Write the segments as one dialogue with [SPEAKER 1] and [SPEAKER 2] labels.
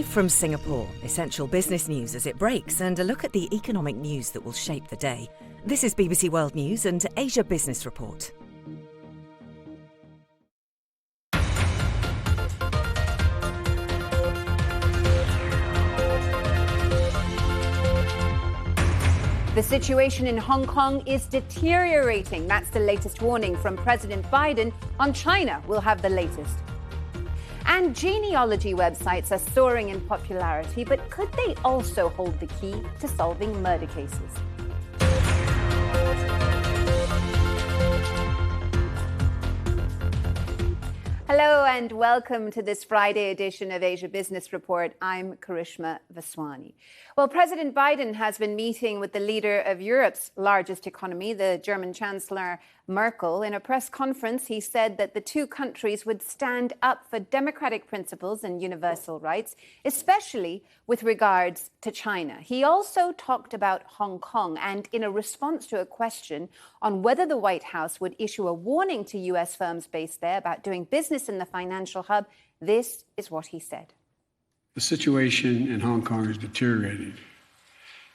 [SPEAKER 1] From Singapore, essential business news as it breaks and a look at the economic news that will shape the day. This is BBC World News and Asia Business Report.
[SPEAKER 2] The situation in Hong Kong is deteriorating. That's the latest warning from President Biden on China. We'll have the latest. And genealogy websites are soaring in popularity, but could they also hold the key to solving murder cases? Hello and welcome to this Friday edition of Asia Business Report. I'm Karishma Vaswani. Well, President Biden has been meeting with the leader of Europe's largest economy, the German Chancellor Merkel. In a press conference, he said that the two countries would stand up for democratic principles and universal rights, especially with regards to China. He also talked about Hong Kong, and in a response to a question on whether the White House would issue a warning to U.S. firms based there about doing business in the financial hub, this is what he said.
[SPEAKER 3] The situation in Hong Kong is deteriorating,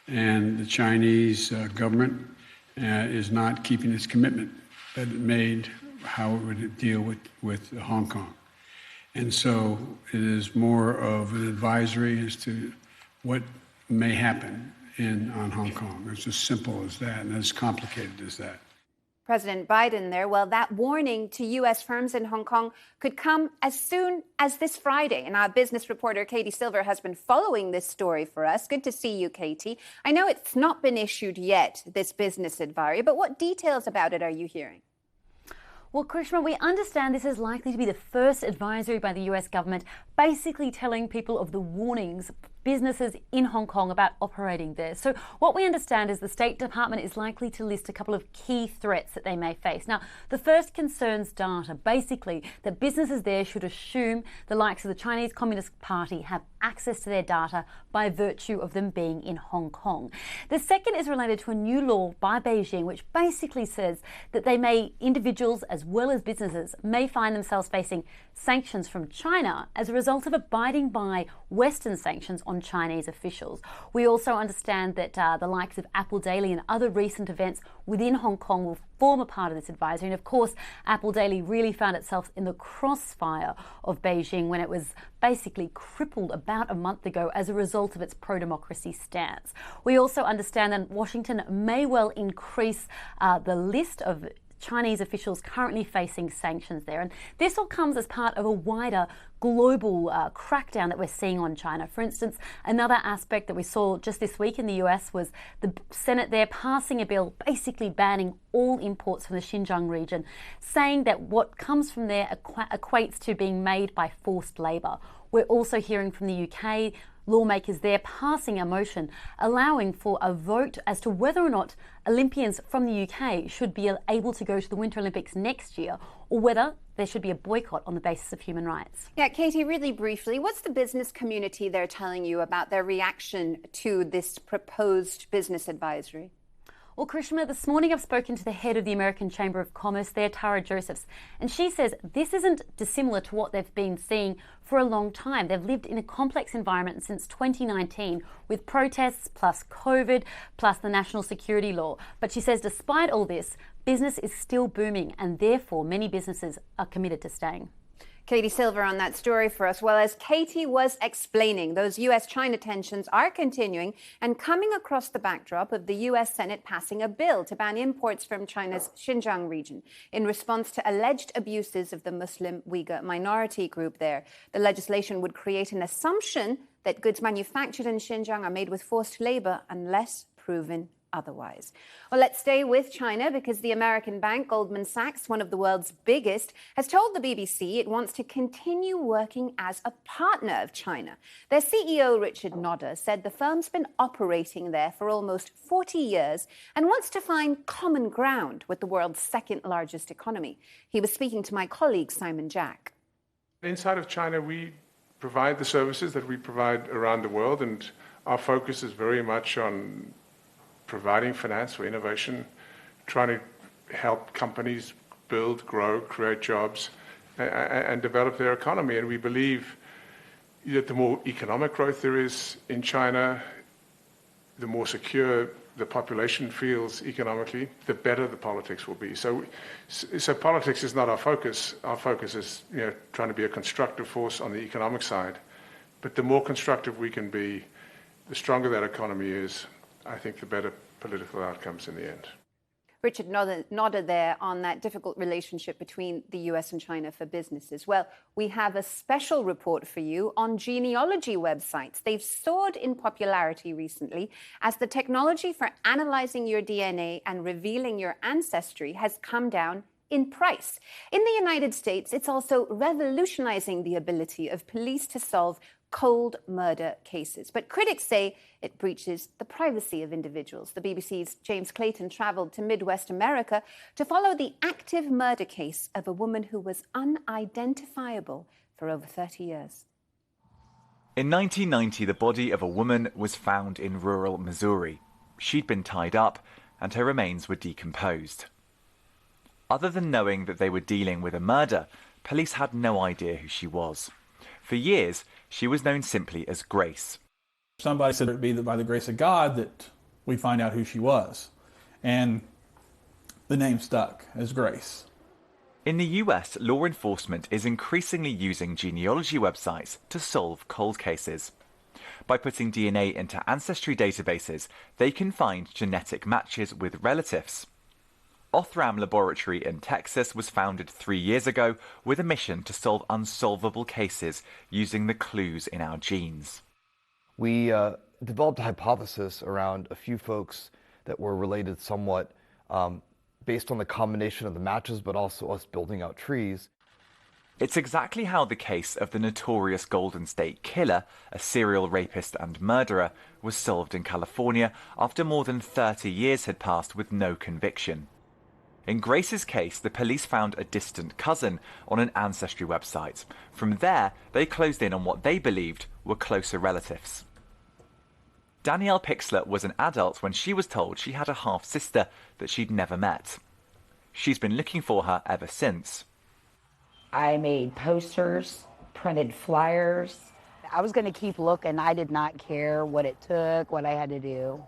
[SPEAKER 3] and the Chinese government is not keeping its commitment that it made how it would deal with Hong Kong. And so it is more of an advisory as to what may happen on Hong Kong. It's as simple as that and as complicated as that.
[SPEAKER 2] President Biden there, well, that warning to U.S. firms in Hong Kong could come as soon as this Friday. And our business reporter, Katie Silver, has been following this story for us. Good to see you, Katie. I know it's not been issued yet, this business advisory, but what details about it are you hearing?
[SPEAKER 4] Well, Krishna, we understand this is likely to be the first advisory by the US government, basically telling people of the warnings businesses in Hong Kong about operating there. So what we understand is the State Department is likely to list a couple of key threats that they may face. Now, the first concerns data, basically that businesses there should assume the likes of the Chinese Communist Party have access to their data by virtue of them being in Hong Kong. The second is related to a new law by Beijing, which basically says that individuals as well as businesses may find themselves facing sanctions from China as a result of abiding by Western sanctions on Chinese officials. We also understand that the likes of Apple Daily and other recent events within Hong Kong will form a part of this advisory. And of course, Apple Daily really found itself in the crossfire of Beijing when it was basically crippled about a month ago as a result of its pro-democracy stance. We also understand that Washington may well increase the list of Chinese officials currently facing sanctions there. And this all comes as part of a wider global crackdown that we're seeing on China. For instance, another aspect that we saw just this week in the US was the Senate there passing a bill basically banning all imports from the Xinjiang region, saying that what comes from there equates to being made by forced labour. We're also hearing from the UK lawmakers there passing a motion allowing for a vote as to whether or not Olympians from the UK should be able to go to the Winter Olympics next year, or whether there should be a boycott on the basis of human rights.
[SPEAKER 2] Yeah, Katie, really briefly, what's the business community there telling you about their reaction to this proposed business advisory?
[SPEAKER 4] Well, Krishna, this morning I've spoken to the head of the American Chamber of Commerce there, Tara Josephs, and she says this isn't dissimilar to what they've been seeing for a long time. They've lived in a complex environment since 2019 with protests plus COVID plus the national security law. But she says despite all this, business is still booming and therefore many businesses are committed to staying.
[SPEAKER 2] Katie Silver on that story for us. Well, as Katie was explaining, those US-China tensions are continuing and coming across the backdrop of the US Senate passing a bill to ban imports from China's Xinjiang region in response to alleged abuses of the Muslim Uyghur minority group there. The legislation would create an assumption that goods manufactured in Xinjiang are made with forced labor unless proven otherwise. Well, let's stay with China because the American bank Goldman Sachs, one of the world's biggest, has told the BBC it wants to continue working as a partner of China. Their CEO, Richard Nodder, said the firm's been operating there for almost 40 years and wants to find common ground with the world's second largest economy. He was speaking to my colleague, Simon Jack.
[SPEAKER 5] Inside of China, we provide the services that we provide around the world, and our focus is very much on providing finance for innovation, trying to help companies build, grow, create jobs, and develop their economy. And we believe the more economic growth there is in China, the more secure the population feels economically, the better the politics will be. So politics is not our focus. Our focus is, trying to be a constructive force on the economic side. But the more constructive we can be, the stronger that economy is, I think the better political outcomes in the end.
[SPEAKER 2] Richard nodded there on that difficult relationship between the US and China for businesses. Well, we have a special report for you on genealogy websites. They've soared in popularity recently as the technology for analyzing your DNA and revealing your ancestry has come down in price. In the United States, it's also revolutionizing the ability of police to solve cold murder cases. But critics say it breaches the privacy of individuals. The BBC's James Clayton travelled to Midwest America to follow the active murder case of a woman who was unidentifiable for over 30 years.
[SPEAKER 6] In 1990, the body of a woman was found in rural Missouri. She'd been tied up and her remains were decomposed. Other than knowing that they were dealing with a murder, police had no idea who she was. For years, she was known simply as Grace.
[SPEAKER 7] Somebody said it would be by the grace of God that we find out who she was. And the name stuck as Grace.
[SPEAKER 6] In the US, law enforcement is increasingly using genealogy websites to solve cold cases. By putting DNA into ancestry databases, they can find genetic matches with relatives. Othram Laboratory in Texas was founded 3 years ago with a mission to solve unsolvable cases using the clues in our genes.
[SPEAKER 8] We developed a hypothesis around a few folks that were related somewhat based on the combination of the matches, but also us building out trees.
[SPEAKER 6] It's exactly how the case of the notorious Golden State Killer, a serial rapist and murderer, was solved in California after more than 30 years had passed with no conviction. In Grace's case, the police found a distant cousin on an ancestry website. From there, they closed in on what they believed were closer relatives. Danielle Pixler was an adult when she was told she had a half-sister that she'd never met. She's been looking for her ever since.
[SPEAKER 9] I made posters, printed flyers. I was going to keep looking. I did not care what it took, what I had to do.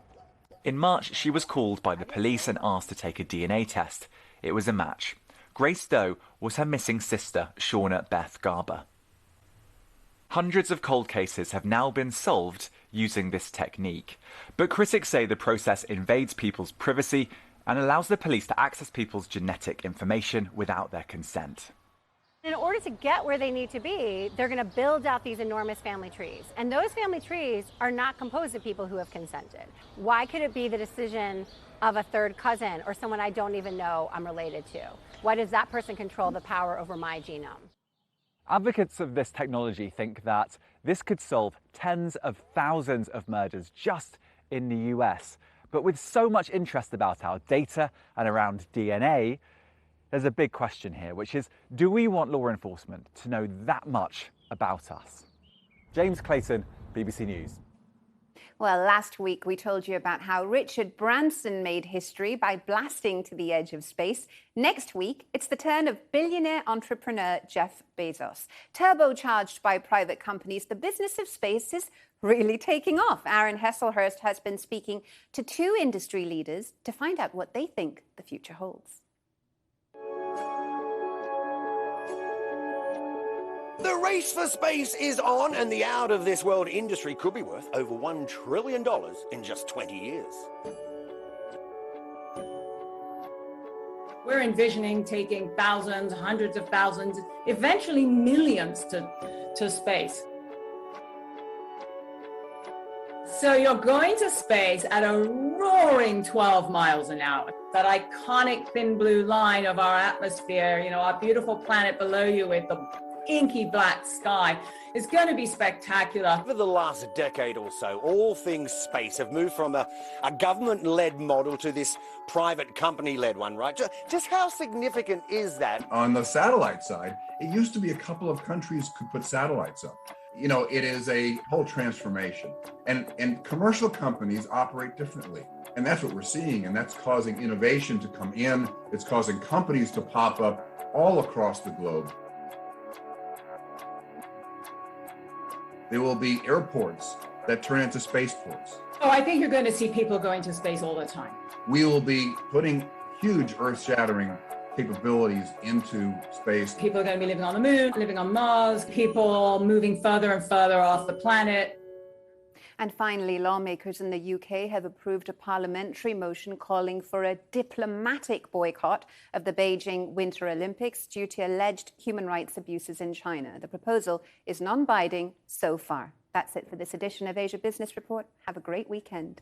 [SPEAKER 6] In March, she was called by the police and asked to take a DNA test. It was a match. Grace Doe was her missing sister, Shauna Beth Garber. Hundreds of cold cases have now been solved using this technique. But critics say the process invades people's privacy and allows the police to access people's genetic information without their consent.
[SPEAKER 10] In order to get where they need to be, they're going to build out these enormous family trees. And those family trees are not composed of people who have consented. Why could it be the decision of a third cousin or someone I don't even know I'm related to? Why does that person control the power over my genome?
[SPEAKER 6] Advocates of this technology think that this could solve tens of thousands of murders just in the US. But with so much interest about our data and around DNA, there's a big question here, which is, do we want law enforcement to know that much about us? James Clayton, BBC News.
[SPEAKER 2] Well, last week we told you about how Richard Branson made history by blasting to the edge of space. Next week, it's the turn of billionaire entrepreneur Jeff Bezos. Turbocharged by private companies, the business of space is really taking off. Aaron Hesselhurst has been speaking to two industry leaders to find out what they think the future holds.
[SPEAKER 11] The race for space is on, and the out-of-this-world industry could be worth over $1 trillion in just 20 years.
[SPEAKER 12] We're envisioning taking thousands, hundreds of thousands, eventually millions to space. So you're going to space at a roaring 12 miles an hour. That iconic thin blue line of our atmosphere, our beautiful planet below you with the inky black sky is going to be spectacular.
[SPEAKER 11] Over the last decade or so, all things space have moved from a government-led model to this private company-led one, right? Just how significant is that?
[SPEAKER 13] On the satellite side, it used to be a couple of countries could put satellites up. It is a whole transformation. And commercial companies operate differently. And that's what we're seeing. And that's causing innovation to come in. It's causing companies to pop up all across the globe. There will be airports that turn into spaceports.
[SPEAKER 12] Oh, I think you're going to see people going to space all the time.
[SPEAKER 13] We will be putting huge earth-shattering capabilities into space.
[SPEAKER 12] People are going to be living on the moon, living on Mars, people moving further and further off the planet.
[SPEAKER 2] And finally, lawmakers in the UK have approved a parliamentary motion calling for a diplomatic boycott of the Beijing Winter Olympics due to alleged human rights abuses in China. The proposal is non-binding so far. That's it for this edition of Asia Business Report. Have a great weekend.